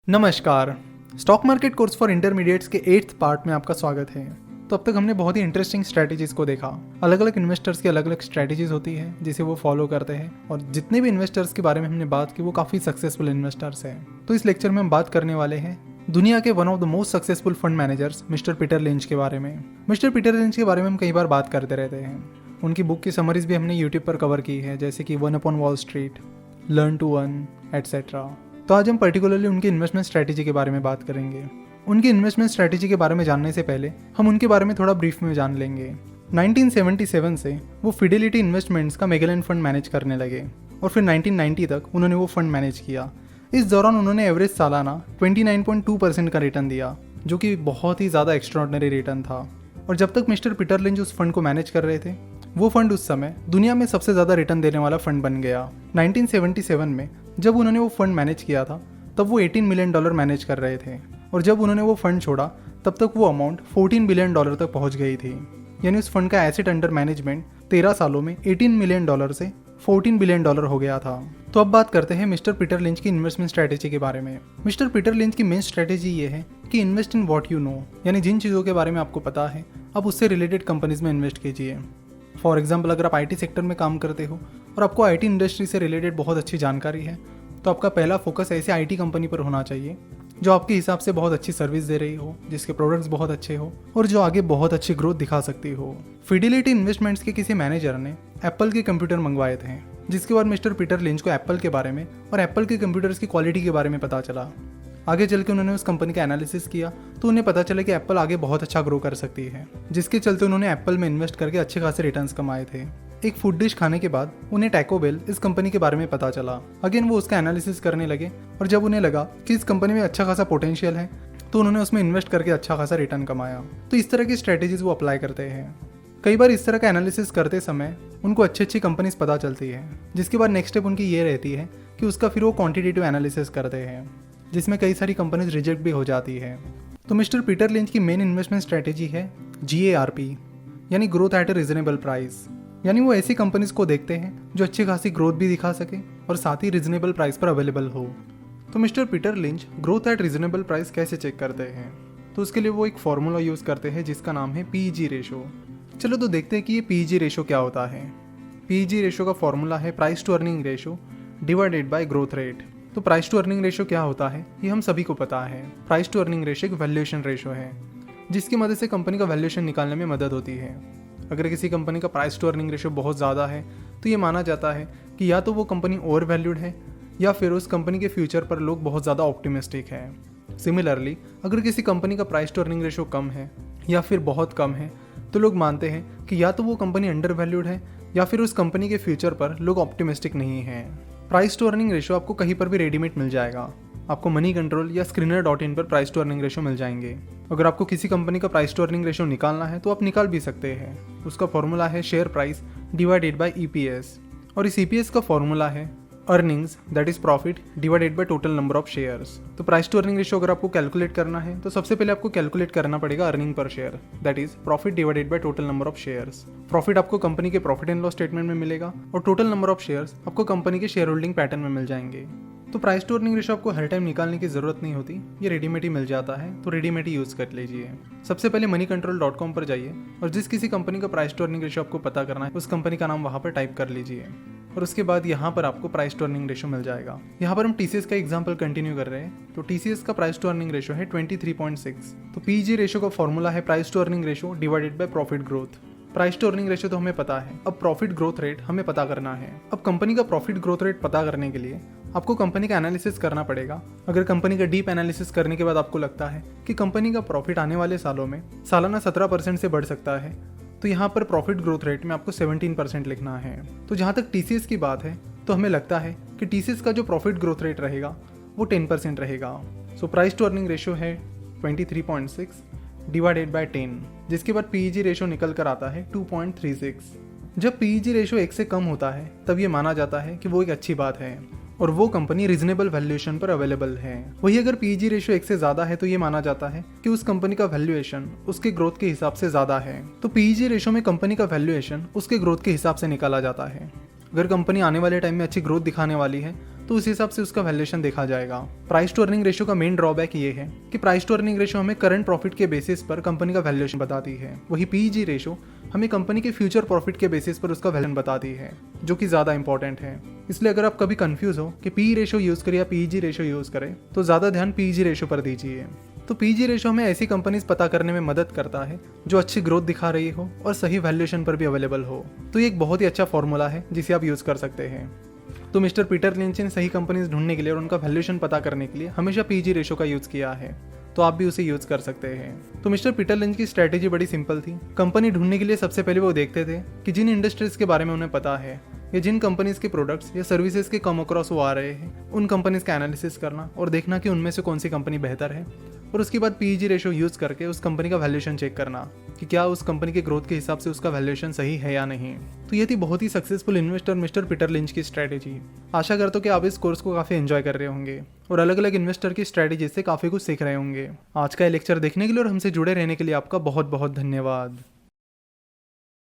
नमस्कार। Stock market course for intermediates के 8th part में आपका स्वागत है। तो अब तक हमने बहुत ही इंटरेस्टिंग स्ट्रैटेजीज को देखा। अलग अलग इन्वेस्टर्स की अलग अलग स्ट्रैटेजीज होती है जिसे वो फॉलो करते हैं, और जितने भी इन्वेस्टर्स के बारे में हमने बात की वो काफ़ी सक्सेसफुल इन्वेस्टर्स हैं। तो इस लेक्चर में हम बात करने वाले हैं दुनिया के one of the most successful fund managers mister Peter lynch के बारे में। मिस्टर पीटर लिंच के बारे में हम कई बार बात करते रहते हैं। उनकी बुक की समरीज भी हमने यूट्यूब पर कवर की है, जैसे कि one upon Wall Street, learn to earn etcetera. तो आज हम पर्टिकुलरली उनकी इन्वेस्टमेंट स्ट्रैटेजी के बारे में बात करेंगे। उनकी इन्वेस्टमेंट स्ट्रैटेजी के बारे में जानने से पहले हम उनके बारे में थोड़ा ब्रीफ में जान लेंगे। 1977 से वो फिडेलिटी इन्वेस्टमेंट्स का मैगेलन फंड मैनेज करने लगे और फिर 1990 तक उन्होंने वो फंड मैनेज किया। इस दौरान उन्होंने एवरेज सालाना 29.2% का रिटर्न दिया, जो कि बहुत ही ज़्यादा एक्स्ट्राऑर्डिनरी रिटर्न था। और जब तक मिस्टर पीटर लिंच उस फंड को मैनेज कर रहे थे, वो फंड उस समय दुनिया में सबसे ज़्यादा रिटर्न देने वाला फंड बन गया। 1977 में जब उन्होंने वो फंड मैनेज किया था तब वो $18 मिलियन मैनेज कर रहे थे, और जब उन्होंने वो फंड छोड़ा तब तक वो अमाउंट $14 बिलियन तक पहुंच गई थी। यानी उस फंड का एसेट अंडर मैनेजमेंट 13 सालों में $18 मिलियन से $14 बिलियन हो गया था। तो अब बात करते हैं मिस्टर पीटर लिंच की इन्वेस्टमेंट स्ट्रैटेजी के बारे में। मिस्टर पीटर लिंच की मेन स्ट्रैटेजी ये है कि invest in what you know, यानी जिन चीज़ों के बारे में आपको पता है आप उससे रिलेटेड कंपनीज में इन्वेस्ट कीजिए। फॉर एग्जाम्पल, अगर आप IT सेक्टर में काम करते हो और आपको IT इंडस्ट्री से रिलेटेड बहुत अच्छी जानकारी है, तो आपका पहला फोकस ऐसे IT कंपनी पर होना चाहिए जो आपके हिसाब से बहुत अच्छी सर्विस दे रही हो, जिसके प्रोडक्ट्स बहुत अच्छे हो और जो आगे बहुत अच्छी ग्रोथ दिखा सकती हो। फिडेलिटी इन्वेस्टमेंट्स के किसी मैनेजर ने एप्पल के कंप्यूटर मंगवाए थे, जिसके बाद मिस्टर पीटर लिंच को एप्पल के बारे में और एप्पल के कंप्यूटर्स की क्वालिटी के बारे में पता चला। आगे चल के उन्होंने उस कंपनी का एनालिसिस किया तो उन्हें पता चला कि एप्पल आगे बहुत अच्छा ग्रो कर सकती है, जिसके चलते उन्होंने एप्पल में इन्वेस्ट करके अच्छे खासे रिटर्न्स कमाए थे। एक फूड डिश खाने के बाद उन्हें टैको बेल इस कंपनी के बारे में पता चला। अगेन वो उसका एनालिसिस करने लगे, और जब उन्हें लगा कि इस कंपनी में अच्छा खासा पोटेंशियल है तो उन्होंने उसमें इन्वेस्ट करके अच्छा खासा रिटर्न कमाया। तो इस तरह की स्ट्रैटेजीज वो अप्लाई करते हैं। कई बार इस तरह का एनालिसिस करते समय उनको अच्छी अच्छी कंपनीज पता चलती है, जिसके बाद नेक्स्ट स्टेप उनकी ये रहती है कि उसका फिर वो क्वांटिटेटिव एनालिसिस करते हैं, जिसमें कई सारी कंपनीज रिजेक्ट भी हो जाती है। तो मिस्टर पीटर लिंच की मेन इन्वेस्टमेंट स्ट्रैटेजी है GARP, यानी growth at A reasonable price. यानी वो ऐसी कंपनीज को देखते हैं जो अच्छी खासी ग्रोथ भी दिखा सके और साथ ही रीजनेबल प्राइस पर अवेलेबल हो। तो mister Peter lynch growth at reasonable price कैसे चेक करते हैं? तो उसके लिए वो एक फॉर्मूला यूज़ करते हैं जिसका नाम है PEG रेशो। चलो तो देखते हैं कि ये PEG रेशो क्या होता है। PEG रेशो का फॉर्मूला है price to earning ratio divided by growth rate. तो प्राइस टू अर्निंग रेशो क्या होता है ये हम सभी को पता है। प्राइस टू अर्निंग रेशो एक वैल्यूएशन रेशो है, जिसकी मदद से कंपनी का वैल्यूएशन निकालने में मदद होती है। अगर किसी कंपनी का प्राइस टू अर्निंग रेशो बहुत ज़्यादा है तो ये माना जाता है कि या तो वो कंपनी ओवर वैल्यूड है या फिर उस कंपनी के फ्यूचर पर लोग बहुत ज़्यादा ऑप्टिमिस्टिक हैं। सिमिलरली, अगर किसी कंपनी का प्राइस टू अर्निंग रेशो कम है या फिर बहुत कम है तो लोग मानते हैं कि या तो वो कंपनी अंडर वैल्यूड है या फिर उस कंपनी के फ्यूचर पर लोग ऑप्टिमिस्टिक नहीं हैं। प्राइस टू अर्निंग रेशो आपको कहीं पर भी रेडीमेड मिल जाएगा। आपको मनी कंट्रोल या Skinner.in पर प्राइस टू अर्निंग रेशो मिल जाएंगे। अगर आपको किसी कंपनी का प्राइस टू अर्निंग रेशो निकालना है तो आप निकाल भी सकते हैं। उसका फॉर्मूला है share price divided by EPS, और इस EPS का फॉर्मूला है earnings that is profit divided by total number of shares. तो प्राइस टू अर्निंग रेशो अगर आपको कैलकुलेट करना है तो सबसे पहले आपको कैलकुलेट करना पड़ेगा earning per share, that is profit divided by total number of shares. Profit आपको कंपनी के प्रॉफिट एंड लॉस स्टेटमेंट में मिलेगा और टोटल नंबर ऑफ शेयर्स आपको कंपनी के शेयर होल्डिंग पैटर्न में मिल जाएंगे। तो प्राइस टू अर्निंग रेशो आपको हर टाइम निकालने की जरूरत नहीं होती, ये रेडीमेड ही मिल जाता है, तो रेडीमेड ही यूज़ कर लीजिए। सबसे पहले moneycontrol.com पर जाइए और जिस किसी कंपनी का प्राइस टू अर्निंग रेशो आपको पता करना है उस कंपनी का नाम वहाँ पर टाइप कर लीजिए, और उसके बाद यहाँ पर आपको प्राइस टू अर्निंग रेशो मिल जाएगा। यहाँ पर हम TCS का एग्जाम्पल कंटिन्यू कर रहे हैं। तो TCS का प्राइस टू अर्निंग रेशो है 23.6। तो PEG रेशो का फॉर्मूला है price to earning ratio divided by profit growth. Price to earning ratio तो हमें पता है, अब प्रॉफिट ग्रोथ रेट हमें पता करना है। अब कंपनी का प्रॉफिट ग्रोथ रेट पता करने के लिए आपको कंपनी का एनालिसिस करना पड़ेगा। अगर कंपनी का डीप एनालिसिस करने के बाद आपको लगता है कि कंपनी का प्रॉफिट आने वाले सालों में सालाना 17% से बढ़ सकता है, तो यहाँ पर प्रॉफिट ग्रोथ रेट में आपको 17% लिखना है। तो जहाँ तक TCS की बात है तो हमें लगता है कि TCS का जो प्रॉफिट ग्रोथ रेट रहेगा वो 10% रहेगा। So price to earning ratio है 23.6 डिवाइडेड बाय 10, जिसके बाद PEG रेशो निकल कर आता है 2.36। जब PEG रेशो 1 से कम होता है तब ये माना जाता है कि वो एक अच्छी बात है और वो कंपनी रीजनेबल वैल्यूएशन पर अवेलेबल है। वही अगर PEG रेशो 1 से ज़्यादा है तो ये माना जाता है कि उस कंपनी का वैल्यूएशन उसके ग्रोथ के हिसाब से ज़्यादा है। तो PEG रेशो में कंपनी का वैल्यूएशन उसके ग्रोथ के हिसाब से निकाला जाता है। अगर कंपनी आने वाले टाइम में अच्छी ग्रोथ दिखाने वाली है तो उस हिसाब से उसका वैल्यूएशन देखा जाएगा। प्राइस टू अर्निंग रेशियो का मेन ड्रॉबैक ये है कि प्राइस टू अर्निंग रेशियो हमें करंट प्रॉफिट के बेसिस पर कंपनी का वैल्यूएशन बताती है, वही पीईजी रेशियो हमें कंपनी के फ्यूचर प्रॉफिट के बेसिस पर उसका वैल्यूएशन बताती है, जो कि ज़्यादा इंपॉर्टेंट है। इसलिए अगर आप कभी कंफ्यूज हो कि पी रेशियो यूज़ करें या पीईजी रेशियो यूज़ करें तो ज़्यादा ध्यान पीईजी रेशियो पर दीजिए। तो पीजी रेशियो हमें ऐसी कंपनीज पता करने में मदद करता है जो अच्छी ग्रोथ दिखा रही हो और सही वैल्यूएशन पर भी अवेलेबल हो। तो ये एक बहुत ही अच्छा फॉर्मूला है जिसे आप यूज़ कर सकते हैं। तो मिस्टर पीटर लिंच ने सही कंपनीज ढूंढने के लिए और उनका वैल्यूएशन पता करने के लिए हमेशा पीजी रेशियो का यूज़ किया है, तो आप भी उसे यूज़ कर सकते हैं। तो मिस्टर पीटर लिंच की स्ट्रैटेजी बड़ी सिंपल थी। कंपनी ढूंढने के लिए सबसे पहले वो देखते थे कि जिन इंडस्ट्रीज के बारे में उन्हें पता है या जिन कंपनीज के प्रोडक्ट्स या सर्विसेज के कम अक्रॉस वो आ रहे हैं, उन कंपनीज का एनालिसिस करना और देखना कि उनमें से कौन सी कंपनी बेहतर है, और उसके बाद पीईजी रेशियो यूज़ करके उस कंपनी का वैल्यूएशन चेक करना कि क्या उस कंपनी के ग्रोथ के हिसाब से उसका वैल्यूएशन सही है या नहीं। तो ये थी बहुत ही successful investor mister Peter Lynch की स्ट्रैटेजी। आशा करता हूँ कि आप इस कोर्स को काफ़ी एंजॉय कर रहे होंगे और अलग अलग इन्वेस्टर की स्ट्रैटेजी से काफ़ी कुछ सीख रहे होंगे। आज का ये लेक्चर देखने के लिए और हमसे जुड़े रहने के लिए आपका बहुत बहुत धन्यवाद।